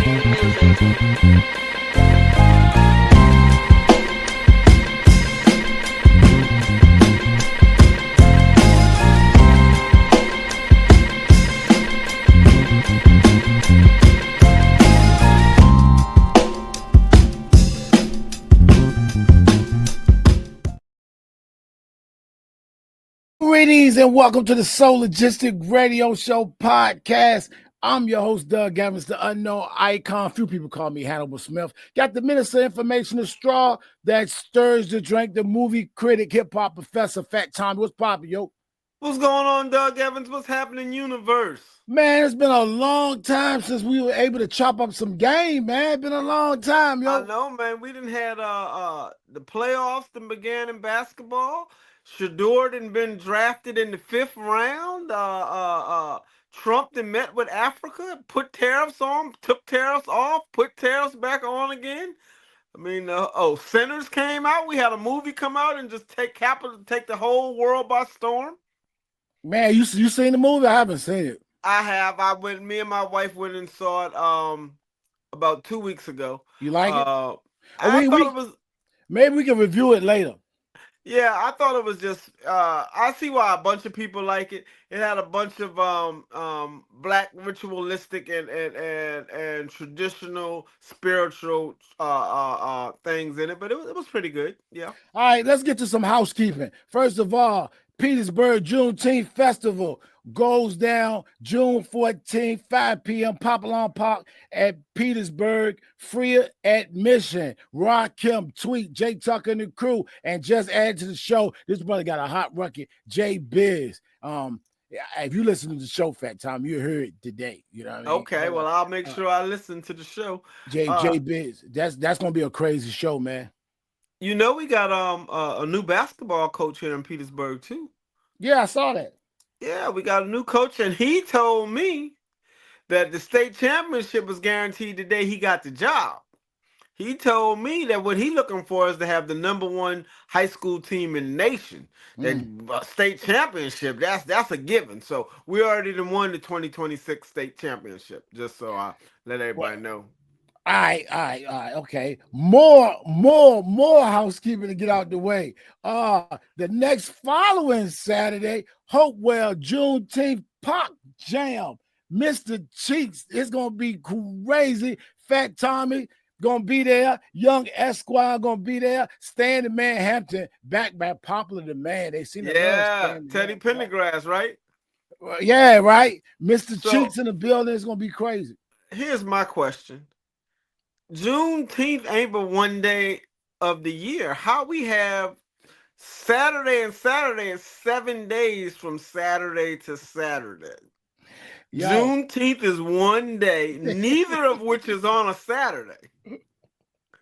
Greetings and welcome to the Soul Logistic Radio Show podcast. I'm your host, Doug Evans, the unknown icon. Few people call me Hannibal Smith. Got the minister of information, the straw that stirs the drink, the movie critic, hip-hop professor, Fat Tommy. What's poppin', yo? What's going on, Doug Evans? What's happening, universe? Man, it's been a long time since we were able to chop up some game, man. It's been a long time, yo. I know, man. We didn't had the playoffs that began in basketball. Shador had been drafted in the 5th round. Trump then met with Africa, put tariffs on, took tariffs off, put tariffs back on again. I mean, Sinners came out. We had a movie come out and just take the whole world by storm. Man, you seen the movie? I haven't seen it. I have. Me and my wife went and saw it about 2 weeks ago. You like it? I thought it was. Maybe we can review it later. Yeah, I thought it was just. I see why a bunch of people like it. It had a bunch of black ritualistic and traditional spiritual things in it, but it was pretty good. Yeah. All right, let's get to some housekeeping. First of all, Petersburg Juneteenth Festival goes down June 14th, 5 p.m. Papillon Park at Petersburg. Free admission. Rakim, Tweet, Jay Tucker and the crew. And just add to the show, this brother got a hot record, J Biz. If you listen to the show, Fat Tom, you heard it today. You know what I mean? Okay, well, I'll make sure I listen to the show. J Biz. That's gonna be a crazy show, man. You know, we got a new basketball coach here in Petersburg too. Yeah, I saw that. Yeah, we got a new coach, and he told me that the state championship was guaranteed the day he got the job. He told me that what he's looking for is to have the #1 high school team in the nation. That state championship, that's a given. So we already won the 2026 state championship, just so I let everybody know. All right. Okay. More housekeeping to get out the way. The next following Saturday, Hopewell Juneteenth Pop Jam. Mr. Cheeks is gonna be crazy. Fat Tommy gonna be there. Young Esquire gonna be there. Stan in Manhattan, backed by popular demand. They seen Teddy Pendergrass, right? Yeah, right. Mr. Cheeks in the building is gonna be crazy. Here's my question. Juneteenth ain't but one day of the year. How we have Saturday and 7 days from Saturday to Saturday. Yo. Juneteenth is one day, neither of which is on a Saturday.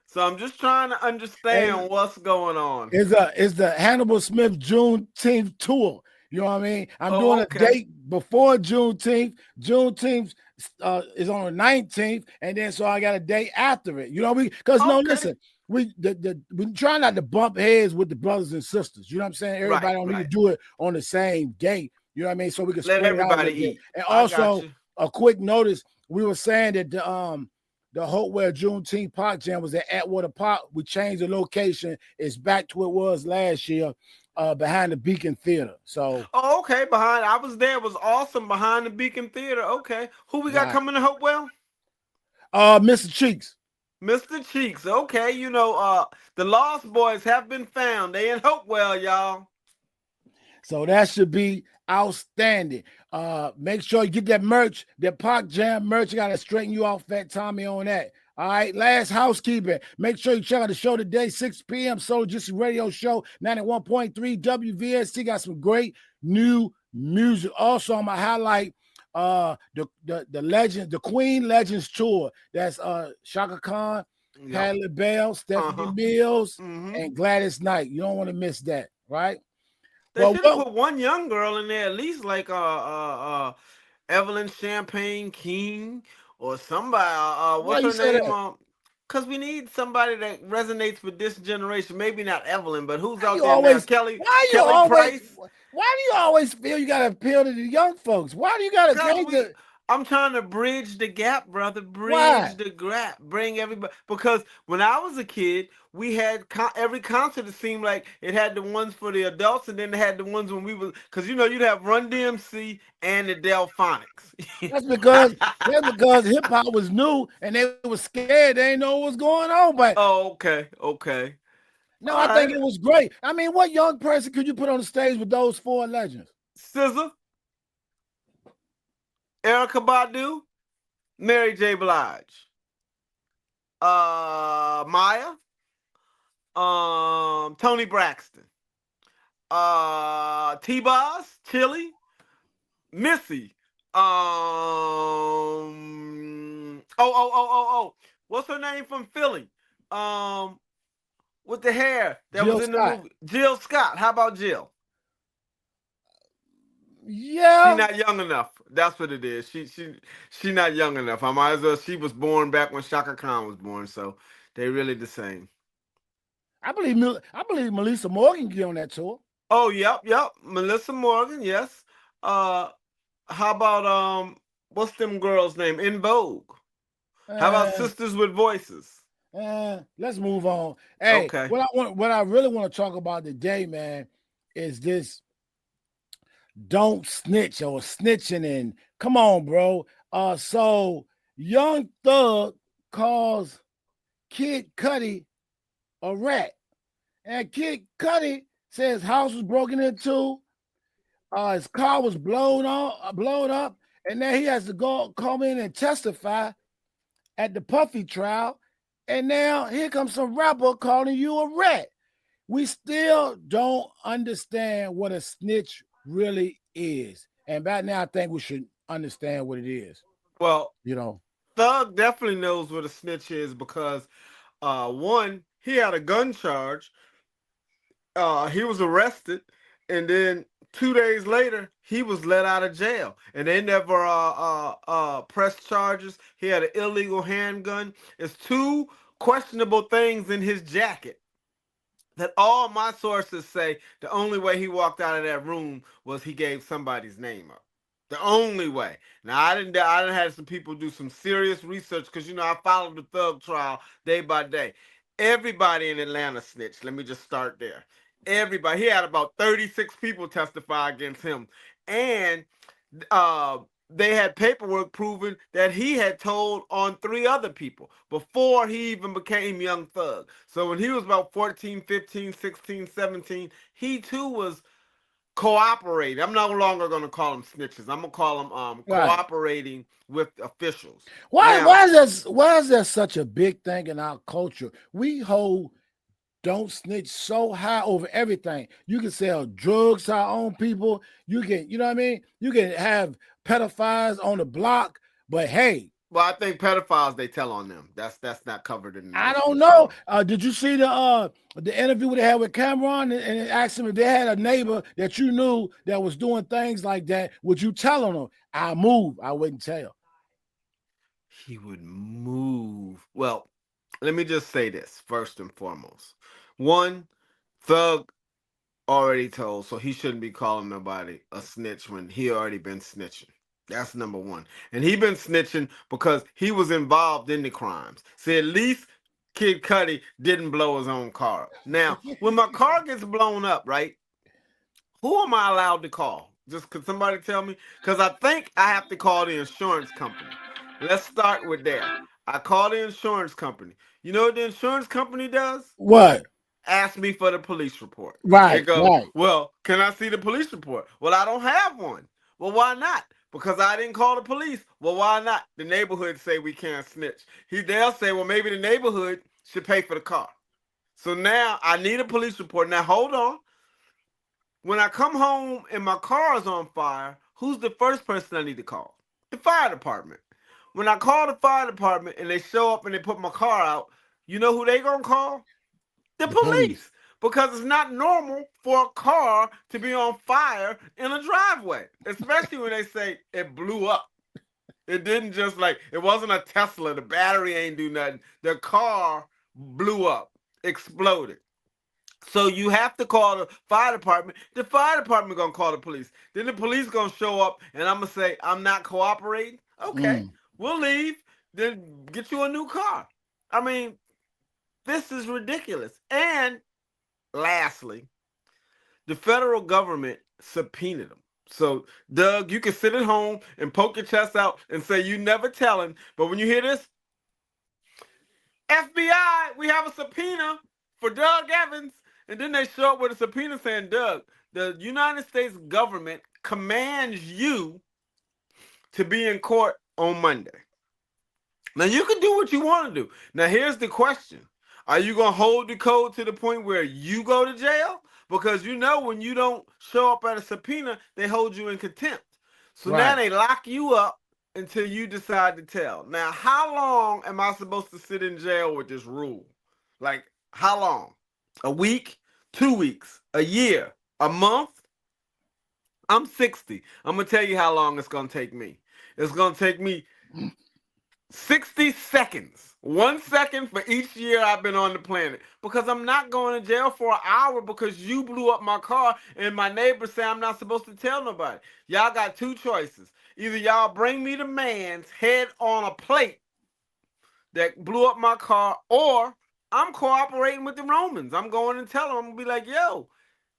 So I'm just trying to understand what's going on. It's the Hannibal Smith Juneteenth tour. You know what I mean? I'm doing a date before Juneteenth. Juneteenth is on the 19th, and then so I got a day after it. You know, listen, we try not to bump heads with the brothers and sisters. You know what I'm saying? Everybody don't need to do it on the same day. You know what I mean? So we can let everybody eat. And also, a quick notice: we were saying that the Hopewell Juneteenth Park Jam was at Atwater Park. We changed the location. It's back to what it was last year. Behind the Beacon Theater. So I was there. It was awesome behind the Beacon Theater. Okay. Who we got coming to Hopewell? Mr. Cheeks. Mr. Cheeks. Okay. You know, the Lost Boys have been found. They in Hopewell, y'all. So that should be outstanding. Make sure you get that merch, that Park Jam merch. I gotta straighten you out, Fat Tommy, on that. All right, last housekeeping. Make sure you check out the show today, 6 p.m. Soul Logistic Radio Show, 91.3 WVST. Got some great new music. Also, I'm gonna highlight the legend, the Queen Legends Tour. That's Shaka Khan, Patti LaBelle, Stephanie Mills, and Gladys Knight. You don't want to miss that, right? They should have put one young girl in there, at least like Evelyn Champagne King. Or somebody, what's her name? Because we need somebody that resonates with this generation. Maybe not Evelyn, but who's out there now? Kelly Price. Why do you always feel you got to appeal to the young folks? Why do you got to I'm trying to bridge the gap, brother. Why? Bridge the gap. Bring everybody. Because when I was a kid, we had every concert. It seemed like it had the ones for the adults, and then they had the ones when we were. Because you'd have Run DMC and the Delphonics. That's because hip hop was new and they were scared. They didn't know what was going on. But Oh, okay, okay, no, all I think right. it was great. I mean, what young person could you put on the stage with those four legends? SZA, Erica Badu, Mary J. Blige, Maya, Tony Braxton, T-Boz, Chili, Missy. What's her name from Philly? Um, with the hair that Jill was in the Scott. movie. Jill Scott. How about Jill? She Yeah, not young enough. That's what it is. She not young enough. I might as well. She was born back when Shaka Khan was born, so they really the same. I believe Melissa Morgan get on that tour. Oh, yep. Melissa Morgan, yes. Uh, how about what's them girls' name? In Vogue. How about Uh, Sisters with Voices? let's move on. Hey, Okay. what I really want to talk about today, man, is this don't snitch or snitching and come on, bro. So Young Thug calls Kid Cudi a rat. And Kid Cudi says house was broken into, his car was blown up, and then he has to go come in and testify at the Puffy trial. And now here comes some rapper calling you a rat. We still don't understand what a snitch really is. And by now, I think we should understand what it is. Well, You know, Thug definitely knows what a snitch is because one, he had a gun charge. He was arrested, and then 2 days later, he was let out of jail, and they never pressed charges. He had an illegal handgun. It's two questionable things in his jacket that all my sources say the only way he walked out of that room was he gave somebody's name up. The only way. Now I didn't have some people do some serious research because I followed the Thug trial day by day. Everybody in Atlanta snitched. Let me just start there. Everybody. He had about 36 people testify against him, and uh, they had paperwork proving that he had told on three other people before he even became Young Thug. So when he was about 14, 15, 16, 17, he too was cooperating. I'm no longer going to call them snitches. I'm going to call them right? cooperating with officials. Why Now, why is this why is there such a big thing in our culture? We hold don't snitch so high over everything. You can sell drugs to our own people. You can, you know what I mean? You can have pedophiles on the block, but hey, well, I think pedophiles they tell on them. That's not covered in the I notion don't of know. snitching. Did you see the interview they had with Cameron and it asked him if they had a neighbor that you knew that was doing things like that? Would you tell on them? I move. I wouldn't tell. He would move. Well, let me just say this first and foremost. One, Thug already told, so he shouldn't be calling nobody a snitch when he already been snitching. That's number one. And he been snitching because he was involved in the crimes. See, at least Kid Cudi didn't blow his own car up. Now, when my car gets blown up, right? Who am I allowed to call? Just could somebody tell me? Because I think I have to call the insurance company. Let's start with there. I call the insurance company. You know what the insurance company does? What? Ask me for the police report. They Right, go, right. well, can I see the police report? Well, I don't have one. Well, why not? Because I didn't call the police. Well, why not? The neighborhood say we can't snitch. They'll say, well, maybe the neighborhood should pay for the car. So now I need a police report. Now hold on. When I come home and my car is on fire, who's the first person I need to call? The fire department. When I call the fire department and they show up and they put my car out, you know who they gonna call? The The police. police. Because it's not normal for a car to be on fire in a driveway, especially when they say it blew up. It didn't just like, it wasn't a Tesla. The battery ain't do nothing. The car blew up, exploded. So you have to call the fire department. The fire department gonna call the police. Then the police gonna show up, and I'm gonna say I'm not cooperating. Okay, we'll leave, then get you a new car. I mean, this is ridiculous. And lastly, the federal government subpoenaed them. So, Doug, you can sit at home and poke your chest out and say you never telling. But when you hear this, FBI, we have a subpoena for Doug Evans. And then they show up with a subpoena saying, Doug, the United States government commands you to be in court on Monday. Now, you can do what you want to do. Now, here's the question. Are you going to hold the code to the point where you go to jail? Because you know when you don't show up at a subpoena, they hold you in contempt. So now they lock you up until you decide to tell. Now, how long am I supposed to sit in jail with this rule? Like, how long? A week? 2 weeks? A year? A month? I'm 60. I'm going to tell you how long it's going to take me. It's going to take me 60 seconds. 1 second for each year I've been on the planet. Because I'm not going to jail for an hour because you blew up my car and my neighbors say I'm not supposed to tell nobody. Y'all got two choices. Either y'all bring me the man's head on a plate that blew up my car, or I'm cooperating with the Romans. I'm going and tell them. I'm going to be like, yo,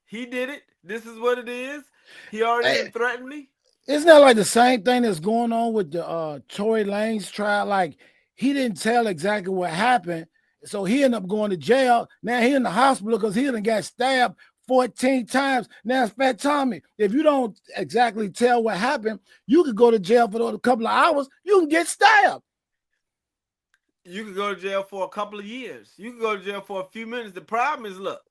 he did it. This is what it is. He already didn't threaten me. Isn't that like the same thing that's going on with the Tory Lanez trial? Like, he didn't tell exactly what happened, so he ended up going to jail. Now he in the hospital because he done got stabbed 14 times. Now it's Fat Tommy. If you don't exactly tell what happened, you could go to jail for a couple of hours. You can get stabbed. You could go to jail for a couple of years. You could go to jail for a few minutes. The problem is, look,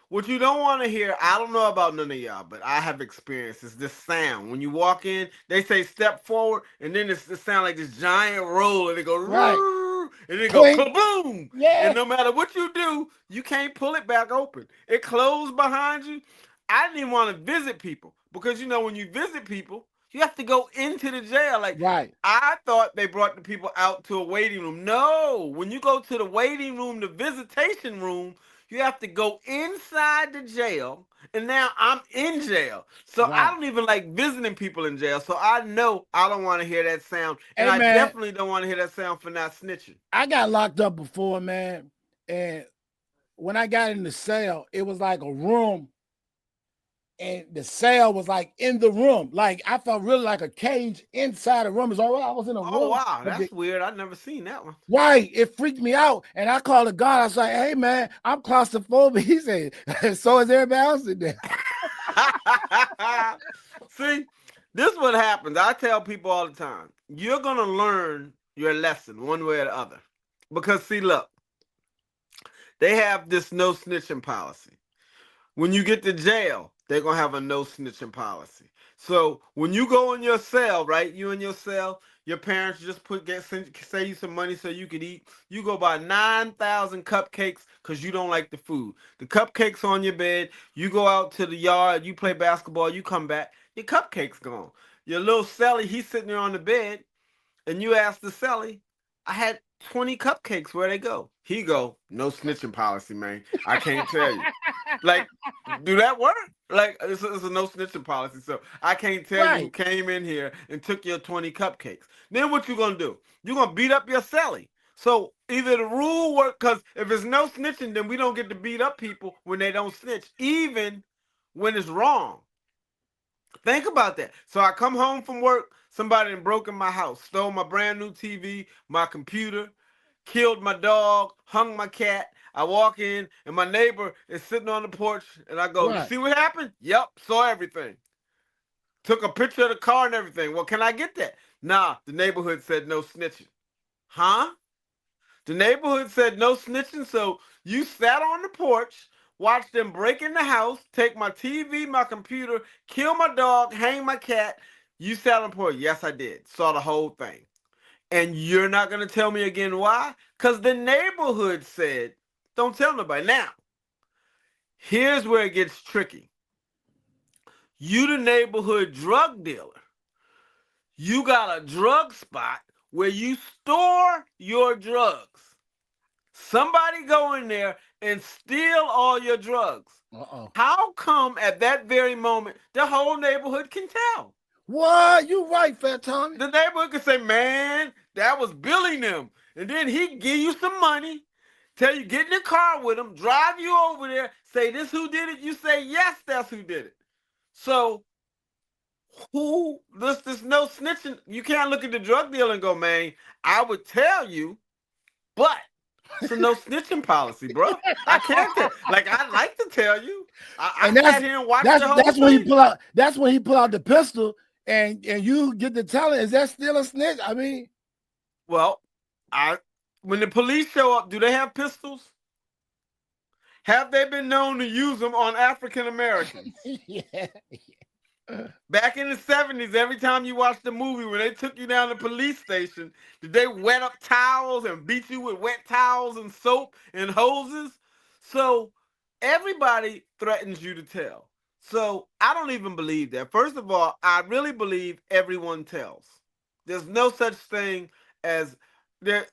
what you don't want to hear, I don't know about none of y'all, but I have experienced, is this sound. When you walk in, they say step forward, and then it sounds like this giant roll, and it go, and then it go, kaboom! Yeah. And no matter what you do, you can't pull it back open. It closed behind you. I didn't even want to visit people, because, you know, when you visit people, you have to go into the jail. Like, I thought they brought the people out to a waiting room. No, when you go to the waiting room, the visitation room, you have to go inside the jail, and now I'm in jail. So I don't even like visiting people in jail. So I know I don't want to hear that sound. And I definitely don't want to hear that sound for not snitching. I got locked up before, man. And when I got in the cell, it was like a room. And the cell was like in the room. Like, I felt really like a cage inside the room. It's all right. I was in a room. Oh, wow. That's weird. I've never seen that one. Right. It freaked me out. And I called the guard. I was like, hey, man, I'm claustrophobic. He said, so is everybody else in there. See, this is what happens. I tell people all the time, you're going to learn your lesson one way or the other. Because, see, look, they have this no snitching policy. When you get to jail, they're going to have a no snitching policy. So when you go in your cell, right, you in your cell, your parents just save you some money so you can eat. You go buy 9,000 cupcakes because you don't like the food. The cupcakes on your bed. You go out to the yard. You play basketball. You come back. Your cupcakes gone. Your little celly, he's sitting there on the bed, and you ask the celly, I had 20 cupcakes. Where they go? He go, no snitching policy, man. I can't tell you. Like, do that work? Like, it's a no snitching policy. So I can't tell you who came in here and took your 20 cupcakes. Then what you gonna do? You're gonna beat up your celly. So either the rule work, because if it's no snitching, then we don't get to beat up people when they don't snitch, even when it's wrong. Think about that. So I come home from work, somebody had broken my house, stole my brand new TV, my computer, killed my dog, hung my cat. I walk in, and my neighbor is sitting on the porch, and I go, you see what happened? Yep, saw everything. Took a picture of the car and everything. Well, can I get that? Nah, the neighborhood said no snitching. Huh? The neighborhood said no snitching, so you sat on the porch, watched them break in the house, take my TV, my computer, kill my dog, hang my cat. You sat on the porch. Yes, I did. Saw the whole thing. And you're not going to tell me again why? Because the neighborhood said, don't tell nobody. Now, here's where it gets tricky. You the neighborhood drug dealer. You got a drug spot where you store your drugs. Somebody go in there and steal all your drugs. How come at that very moment the whole neighborhood can tell? What? You right, Fat Tommy. The neighborhood could say, man, that was Billy and them. And then he give you some money, tell you get in the car with him, drive you over there, say this who did it. You say, yes, that's who did it. So there's no snitching. You can't look at the drug dealer and go, man, I would tell you, but it's a no snitching policy, bro. I can't tell. Like, I'd like to tell you. I And sat here and watched the whole that's when he thing. pull out. That's when he pull out the pistol, and you get to tell it. Is that still a snitch? I mean, Well, when the police show up, do they have pistols? Have they been known to use them on African Americans? yeah. Back in the 70s, every time you watched the movie when they took you down to the police station, did they wet up towels and beat you with wet towels and soap and hoses? So everybody threatens you to tell. So I don't even believe that. First of all, I really believe everyone tells. There's no such thing as there.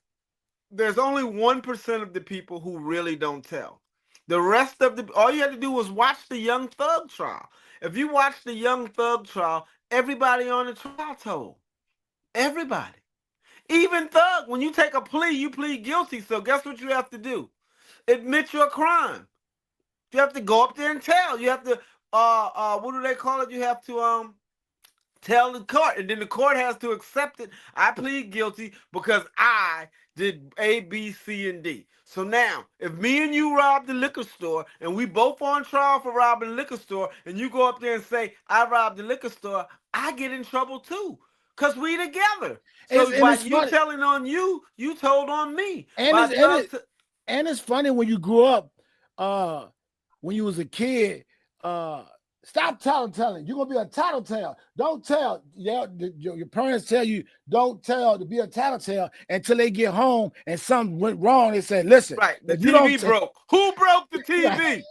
There's only 1% of the people who really don't tell. The rest of all you had to do was watch the Young Thug trial. If you watch the Young Thug trial, everybody on the trial told. Everybody. Even Thug, when you take a plea, you plead guilty. So guess what you have to do? Admit your crime. You have to go up there and tell. You have to what do they call it? You have to tell the court, and then the court has to accept it. I plead guilty because I did A, B, C, and D. So now, if me and you robbed the liquor store, and we both on trial for robbing the liquor store, and you go up there and say, I robbed the liquor store, I get in trouble too. Because we together. So And by it's you funny. telling on you, you told on me. And By Thug it's funny when you grew up, when you was a kid, stop telling. You're gonna be a tattletale. Don't tell. Yeah, your parents tell you don't tell to be a tattletale until they get home and something went wrong. They say, listen, right, the if you don't TV broke. Who broke the right, TV?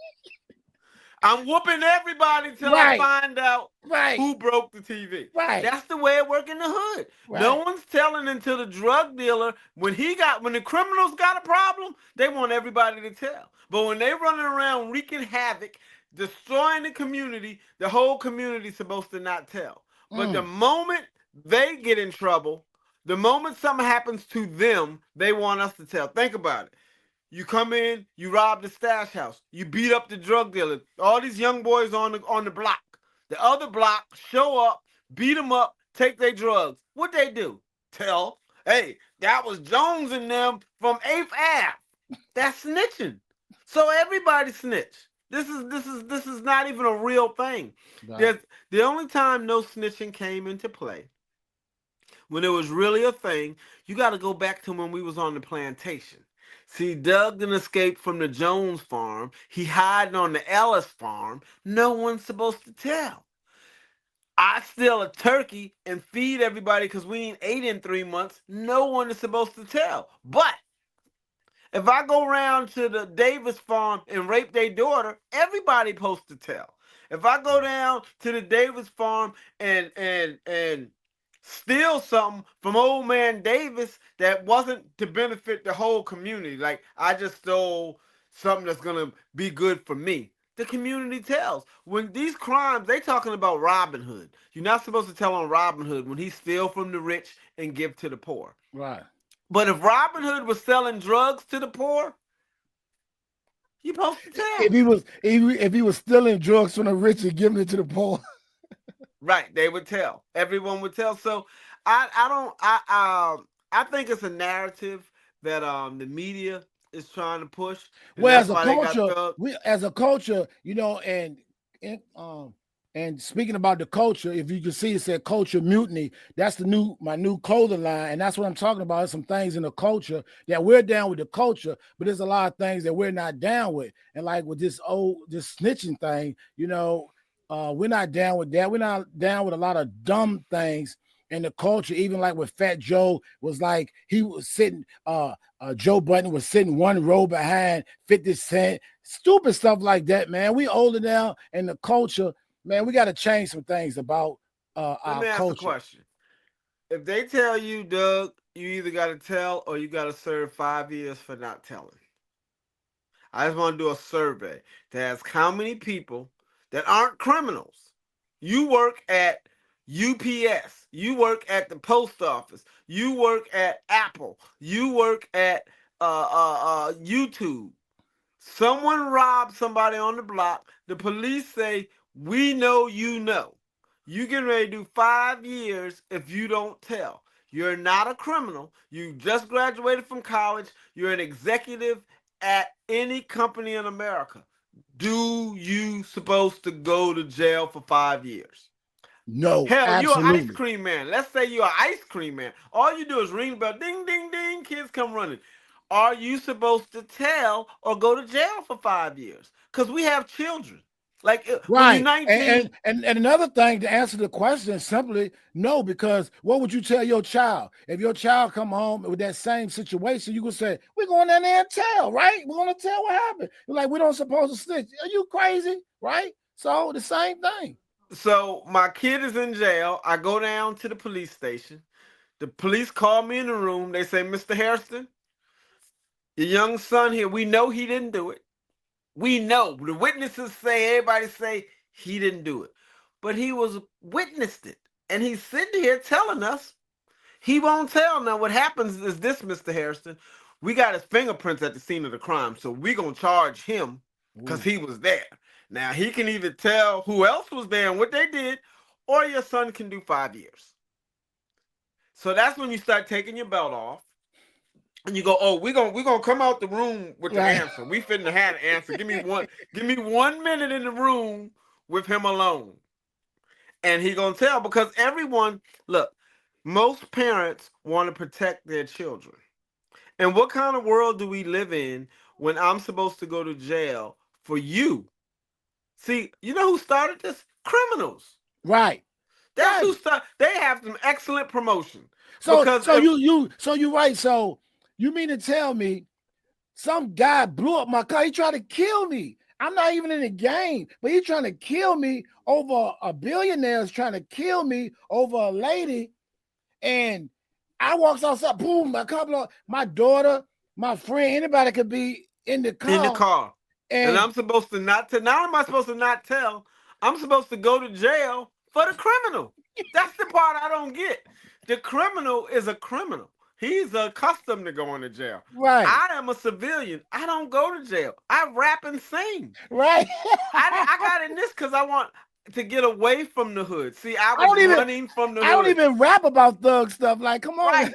I'm whooping everybody till I right, find out right, who broke the TV. right, That's the way it works in the hood. No right. one's telling until the drug dealer, when the criminals got a problem, they want everybody to tell. But when they running around wreaking havoc, destroying the whole community's supposed to not tell. But the Mm. moment they get in trouble, the moment something happens to them, they want us to tell. Think about it. You come in, you rob the stash house, you beat up the drug dealer. All these young boys on the block. The other block show up, beat them up, take their drugs. What they do? Tell, hey, that was Jones and them from 8th Ave. That's snitching. So everybody snitch. This is not even a real thing. Right. There's the only time no snitching came into play when it was really a thing. You got to go back to when we was on the plantation. See, Doug didn't escape from the Jones farm. He hiding on the Ellis farm. No one's supposed to tell. I steal a turkey and feed everybody because we ain't ate in 3 months. No one is supposed to tell. But if I go around to the Davis farm and rape their daughter, everybody supposed to tell. If I go down to the Davis farm and steal something from old man Davis that wasn't to benefit the whole community, like I just stole something that's gonna be good for me, the community tells. When these crimes, they talking about Robin Hood. You're not supposed to tell on Robin Hood when he steal from the rich and give to the poor. Right. But if Robin Hood was selling drugs to the poor, you supposed to If tell. he was stealing drugs from the rich and giving it to the poor. Right, they would tell. Everyone would tell. So I don't I think it's a narrative that the media is trying to push, and Well, that's why they got Thug. we as a culture, and and speaking about the culture, if you can see, it said culture mutiny. That's my new clothing line, and that's what I'm talking about. There's some things in the culture that we're down with the culture, but there's a lot of things that we're not down with. And like with this snitching thing, we're not down with that. We're not down with a lot of dumb things in the culture. Even like with Fat Joe was like he was sitting. Joe Budden was sitting one row behind 50 Cent, stupid stuff like that, man. We older now, and the culture, man, we got to change some things about Let our me ask a culture. question. If they tell you, Doug, you either got to tell or you got to serve 5 years for not telling. I just want to do a survey to ask how many people that aren't criminals. You work at UPS, you work at the post office, you work at Apple, you work at YouTube. Someone robbed somebody on the block. The police say, we know you know. You getting ready to do 5 years if you don't tell. You're not a criminal. You just graduated from college. You're an executive at any company in America. Do you supposed to go to jail for 5 years? No, Hell, you're an ice absolutely. cream man. Let's say you're an ice cream man. All you do is ring the bell, ding, ding, ding, kids come running. Are you supposed to tell or go to jail for 5 years? Because we have children. Like when you're Right. And, 19, and and and another thing to answer the question simply no, because what would you tell your child? If your child come home with that same situation, you could say, we're going in there and tell, right? We're gonna tell what happened. You're like, we don't supposed to snitch. Are you crazy? Right? So the same thing. so my kid is in jail. I go down to the police station. The police call me in the room. They say, Mr. Hairston, your young son here, we know he didn't do it. We know. The witnesses say, everybody say he didn't do it. But he was witnessed it. And he's sitting here telling us he won't tell. Now, what happens is this, Mr. Harrison. We got his fingerprints at the scene of the crime, so we're going to charge him because Ooh. he was there. Now, he can either tell who else was there and what they did, or your son can do 5 years. So that's when you start taking your belt off. And you go, oh, we're gonna come out the room with the Right. answer. We finna have the answer. Give me 1 minute in the room with him alone. And he gonna tell because everyone, look, most parents want to protect their children. And what kind of world do we live in when I'm supposed to go to jail for you? See, you know who started this? Criminals. Right. That's Right. who started. They have some excellent promotion So because so you right. So you mean to tell me some guy blew up my car? He tried to kill me. I'm not even in the game, but he's trying to kill me over a billionaire is trying to kill me over a lady. And I walks outside, boom, my car blow. My daughter, my friend, anybody could be in the in the car. car. And And I'm supposed to not tell. Not am I supposed to not tell. I'm supposed to go to jail for the criminal. That's the part I don't get. The criminal is a criminal. He's accustomed to going to jail. right, I am a civilian. I don't go to jail. I rap and sing. right. I got in this because I want to get away from the hood. See, I I was don't even running from the I don't hood. even rap about thug stuff. Like, come on. Right.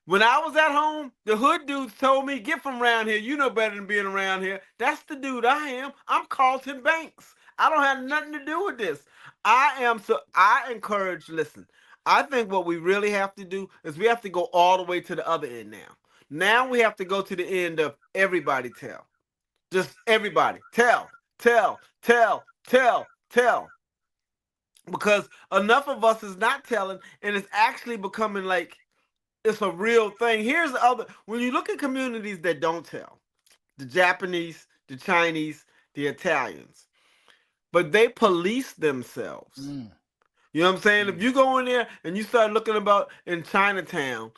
When I was at home, the hood dudes told me, get from around here. You know better than being around here. That's the dude I am. I'm Carlton Banks. I don't have nothing to do with this. I encourage, listen, I think what we really have to do is we have to go all the way to the other end now. Now we have to go to the end of everybody tell. Just everybody. Tell, tell, tell, tell, tell. Because enough of us is not telling, and it's actually becoming like it's a real thing. Here's the other when you look at communities that don't tell, the Japanese, the Chinese, the Italians, but they police themselves. Mm, You know what I'm saying? If mm, you go in there and you start looking about in Chinatown,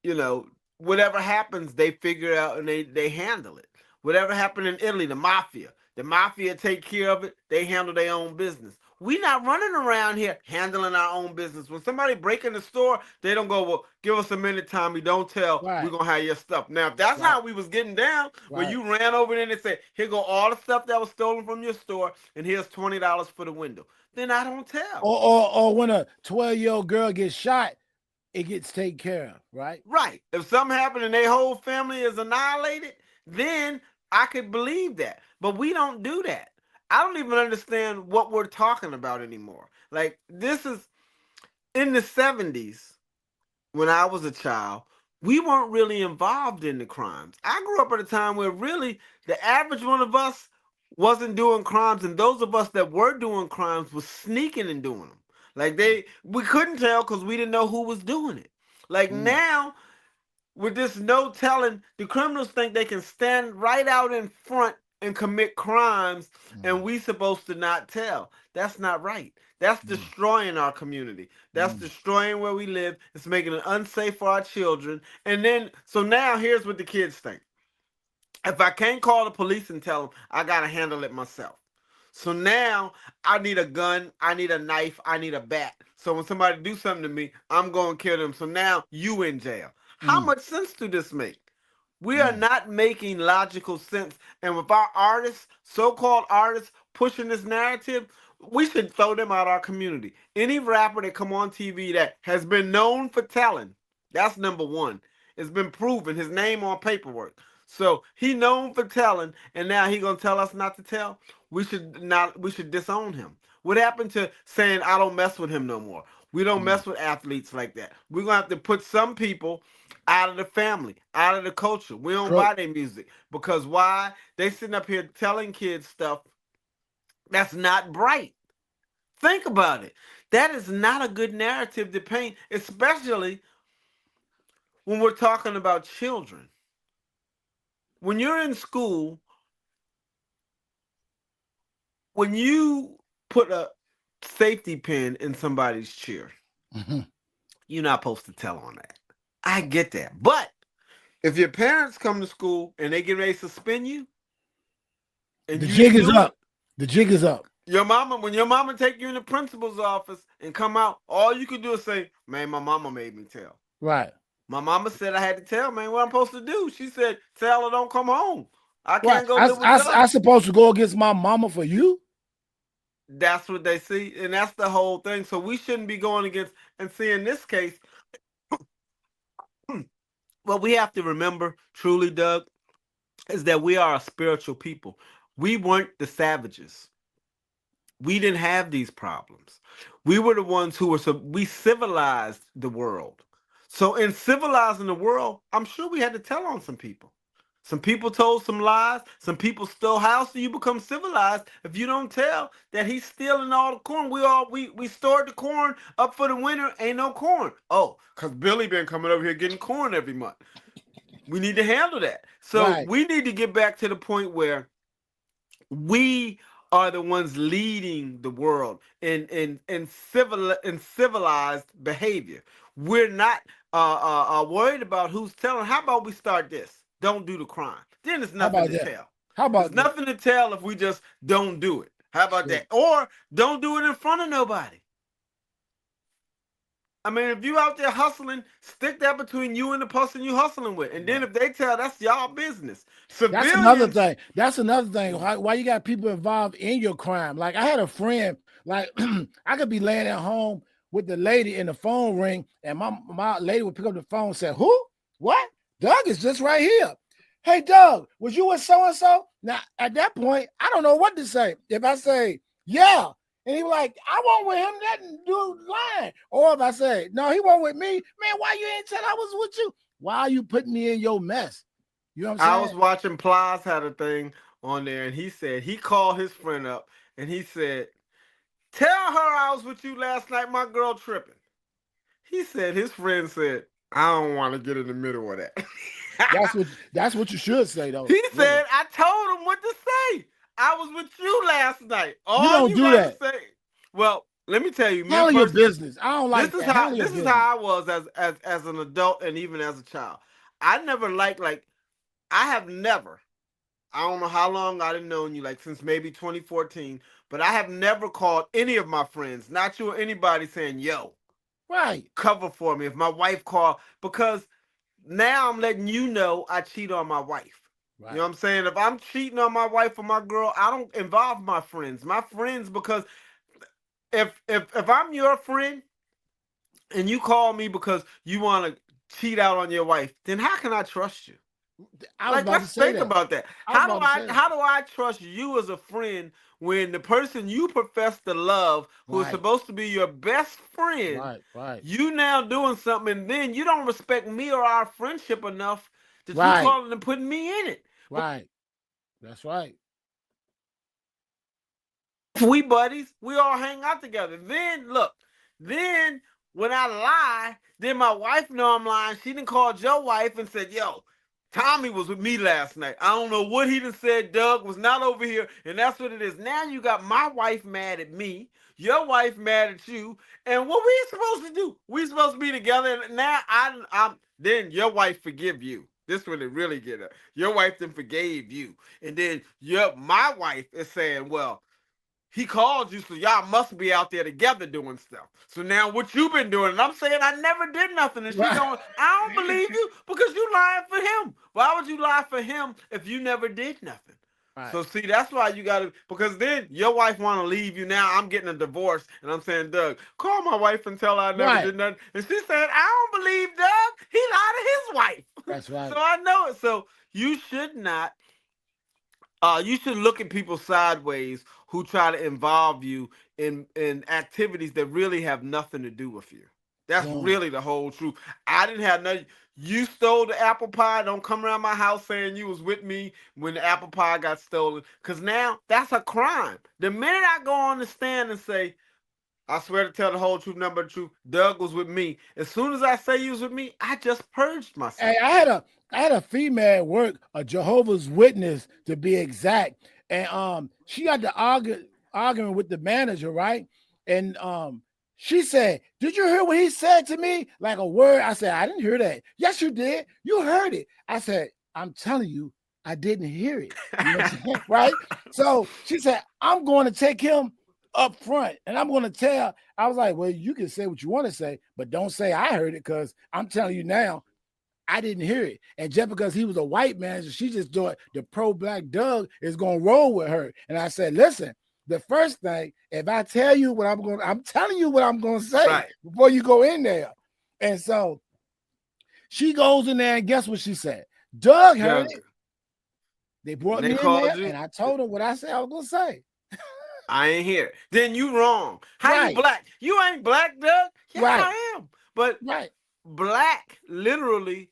you know, whatever happens, they figure it out and they handle it. Whatever happened in Italy, the mafia take care of it. They handle their own business. We not running around here handling our own business. When somebody break in the store, they don't go, well, give us a minute, Tommy. Don't tell. We're right, gonna have your stuff. Now, if that's right, how we was getting down, where right. you ran over there and said, here go all the stuff that was stolen from your store, and here's $20 for the window. Then I don't tell. Or when a 12-year-old girl gets shot, it gets taken care of, right? Right. If something happened and their whole family is annihilated, then I could believe that. But we don't do that. I don't even understand what we're talking about anymore. Like, this is in the 70s when I was a child, we weren't really involved in the crimes. I grew up at a time where really the average one of us wasn't doing crimes, and those of us that were doing crimes was sneaking and doing them. Like we couldn't tell because we didn't know who was doing it. Like Mm, now, with this no telling, the criminals think they can stand right out in front and commit crimes, and mm, we supposed to not tell. That's not right. That's mm, destroying our community. That's mm. destroying where we live. It's making it unsafe for our children. And then, so now here's what the kids think. If I can't call the police and tell them, I gotta handle it myself. So now I need a gun, I need a knife, I need a bat. So when somebody do something to me, I'm going to kill them. So now you in jail. How Mm, much sense do this make? We are mm. not making logical sense. And with our artists, so-called artists, pushing this narrative, we should throw them out our community. Any rapper that come on TV that has been known for telling, that's number one. It's been proven, his name on paperwork. So he known for telling, and now he gonna tell us not to tell. We should disown him. What happened to saying I don't mess with him no more? We don't Mm. mess with athletes like that. We're gonna have to put some people out of the family, out of the culture. We don't True. buy their music because why? They sitting up here telling kids stuff that's not bright. Think about it. That is not a good narrative to paint, especially when we're talking about children. When you're in school, when you put a safety pin in somebody's chair, Hmm. you're not supposed to tell on that. I get that. But if your parents come to school and they get ready to suspend you and The you jig didn't is do it, up. The jig is up. when your mama take you in the principal's office and come out, all you can do is say, "Man, my mama made me tell. Right. My mama said I had to tell, man, what I'm supposed to do." She said, "Tell her don't come home. I Right. can't go live with I Doug." supposed to go against my mama for you? That's what they see, and that's the whole thing. So we shouldn't be going against. And see, in this case, what we have to remember, truly, Doug, is that we are a spiritual people. We weren't the savages. We didn't have these problems. We were the ones who were, so we civilized the world. So in civilizing the world, I'm sure we had to tell on some people. Some people told some lies. Some people stole house. So you become civilized if you don't tell that he's stealing all the corn. We stored the corn up for the winter. Ain't no corn. Oh, cause Billy been coming over here getting corn every month. We need to handle that. So Right. we need to get back to the point where we are the ones leading the world in civilized behavior. We're not worried about who's telling. How about we start this? Don't do the crime. Then there's How nothing about to that? tell. How There's about that? nothing to tell if we just don't do it. How about True. that? Or don't do it in front of nobody. I mean, if you out there hustling, stick that between you and the person you hustling with. And then Right. if they tell, that's y'all business. That's another Civilians. thing. That's another thing. Why you got people involved in your crime? Like I had a friend, like I could be laying at home with the lady and the phone ring, and my lady would pick up the phone and say, "Who? What? Doug is just right here. Hey, Doug, was you with so and so?" Now at that point, I don't know what to say. If I say, "Yeah," and he was like, "I wasn't with him, that dude lying," or if I say, "No, he wasn't with me," man, why you ain't tell I was with you? Why are you putting me in your mess? You know what I'm I saying? was watching Plies had a thing on there, and he said he called his friend up and he said, "Tell her I was with you last night. My girl tripping." He said his friend said, "I don't want to get in the middle of that." That's what you should say though. He Really. said, "I told him what to say. I was with you last night. You All don't you do got to that. say." Well, let me tell you, me Handle your personally, business. I don't like that. Handle your this is business. how I was as an adult and even as a child. I never liked like I have never. I don't know how long I didn't known you, like since maybe 2014, but I have never called any of my friends, not you or anybody, saying, "Yo, Right. cover for me." If my wife called, because now I'm letting you know I cheat on my wife. You know Right. what I'm saying? If I'm cheating on my wife or my girl, I don't involve my friends. My friends, because if I'm your friend and you call me because you want to cheat out on your wife, then how can I trust you? I was Like, about to let's say think that. about that. I was about to say that. How do I trust you as a friend when the person you profess to love, who is Right. supposed to be your best friend, Right. Right. you now doing something and then you don't respect me or our friendship enough that you Right. calling and putting me in it. Right. That's right. If we buddies, we all hang out together. Then look, then when I lie, then my wife know I'm lying. She done called your wife and said, "Yo, Tommy was with me last night. I don't know what he done said. Doug was not over here," and that's what it is. Now you got my wife mad at me, your wife mad at you, and what we supposed to do? We supposed to be together. And now I'm then your wife forgive you. This when it really get her. Your wife then forgave you, and then my wife is saying, "Well, He called you, so y'all must be out there together doing stuff. So now what you been doing? And I'm saying I never did nothing. And she Right. going, I don't believe you because you lying for him. Why would you lie for him if you never did nothing? Right. So see, that's why you gotta, because then your wife wanna leave you now. I'm getting a divorce, and I'm saying, Doug, call my wife and tell her I never Right. did nothing. And she said, I don't believe Doug. He lied to his wife. That's So right. I know it. So you should not you should look at people sideways who try to involve you in activities that really have nothing to do with you. That's Boom. really the whole truth. I didn't have nothing. You stole the apple pie. Don't come around my house saying you was with me when the apple pie got stolen. Cause now that's a crime. The minute I go on the stand and say, I swear to tell the whole truth, nothing but the truth, Doug was with me. As soon as I say you was with me, I just purged Hey, myself. I had a female at work, a Jehovah's Witness to be exact, and she got to arguing with the manager, right? And she said, "Did you hear what he said to me? Like a word?" I said, "I didn't hear that." "Yes, you did. You heard it." I said, "I'm telling you, I didn't hear it." You know what I'm saying, right? So she said, "I'm going to take him up front, and I'm going to tell." I was like, "Well, you can say what you want to say, but don't say I heard it, because I'm telling you now." I didn't hear it. And just because he was a white man, she just thought the pro-black Doug is gonna roll with her. And I said, listen, the first thing, if I tell you what I'm telling you what I'm gonna say Right. before you go in there. And so she goes in there, and guess what she said? Doug heard Doug. it. They brought And they me in called there, you. and I told her what I said I was gonna say. I ain't here. Then you wrong. How you Right, black? You ain't black, Doug. Yes, right, I am. But right. black, literally,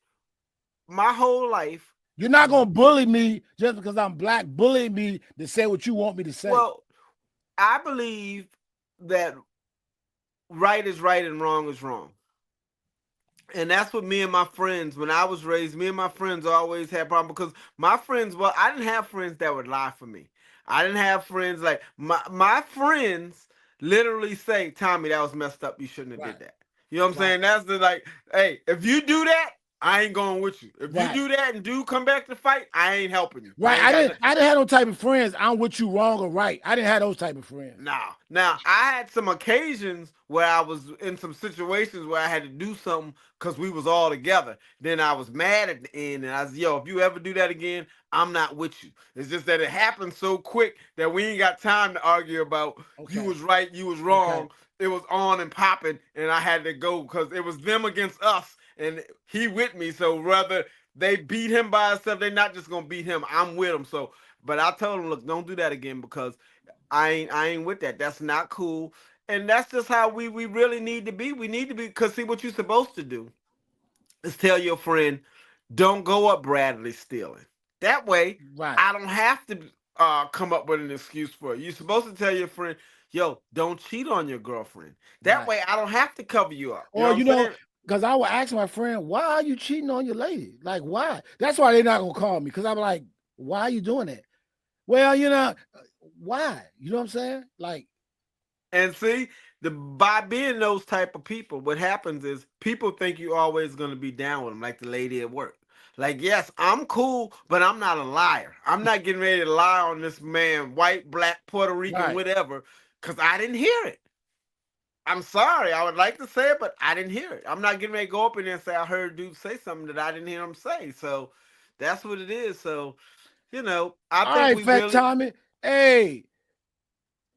my whole life. You're not gonna bully me just because I'm black. Bully me to say what you want me to say. Well, I believe that right is right and wrong is wrong. And that's what me and my friends, when I was raised, me and my friends always had problems because my friends, well, I didn't have friends that would lie for me. I didn't have friends like my friends literally say, Tommy, that was messed up. You shouldn't have Right, did that. You know what I'm right, saying? That's the like, hey, if you do that, I ain't going with you. If you right. do that and do come back to fight, I ain't helping you. I Right. ain't got no, I didn't have no type of friends. I'm with you wrong or right. I didn't have those type of friends. Now I had some occasions where I was in some situations where I had to do something because we was all together. Then I was mad at the end, and I was, yo, if you ever do that again, I'm not with you. It's just that it happened so quick that we ain't got time to argue about you Okay. was right, you was Okay. wrong. It was on and popping, and I had to go because it was them against us, and he with me. So whether they beat him by himself, they're not just gonna beat him. I'm with him. So, but I told him, look, don't do that again because I ain't with that. That's not cool. And that's just how we really need to be. We need to be, because see what you're supposed to do is tell your friend, don't go up Bradley stealing. That way, Right. I don't have to come up with an excuse for it. You're supposed to tell your friend, yo, don't cheat on your girlfriend. That Right. way I don't have to cover you up. You know Or what I'm saying? because I would ask my friend, why are you cheating on your lady? Like, why? That's why they're not gonna call me. Because I'm like, why are you doing that? Well, why? You know what I'm saying? Like, And see, by being those type of people, what happens is people think you always gonna be down with them, like the lady at work. Like, yes, I'm cool, but I'm not a liar. I'm not getting ready to lie on this man, white, black, Puerto Rican, right, whatever, because I didn't hear it. I'm sorry. I would like to say it, but I didn't hear it. I'm not getting ready to go up in there and say I heard dude say something that I didn't hear him say. So that's what it is. So, I all think right, we Fat really. Tommy. Hey,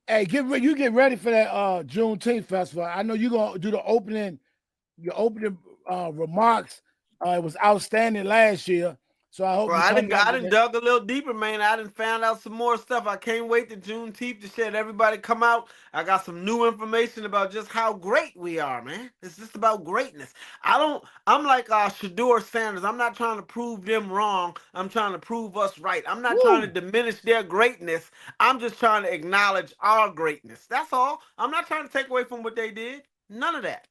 hey, you get ready for that Juneteenth festival. I know you're gonna do your opening remarks. It was outstanding last year. So I hope Well, you I come didn't. back I with didn't that. dug a little deeper, man. I didn't found out some more stuff. I can't wait to Juneteenth to share. Everybody come out. I got some new information about just how great we are, man. It's just about greatness. I don't. I'm like Shador Sanders. I'm not trying to prove them wrong. I'm trying to prove us right. I'm not trying to Woo! diminish their greatness. I'm just trying to acknowledge our greatness. That's all. I'm not trying to take away from what they did. None of that.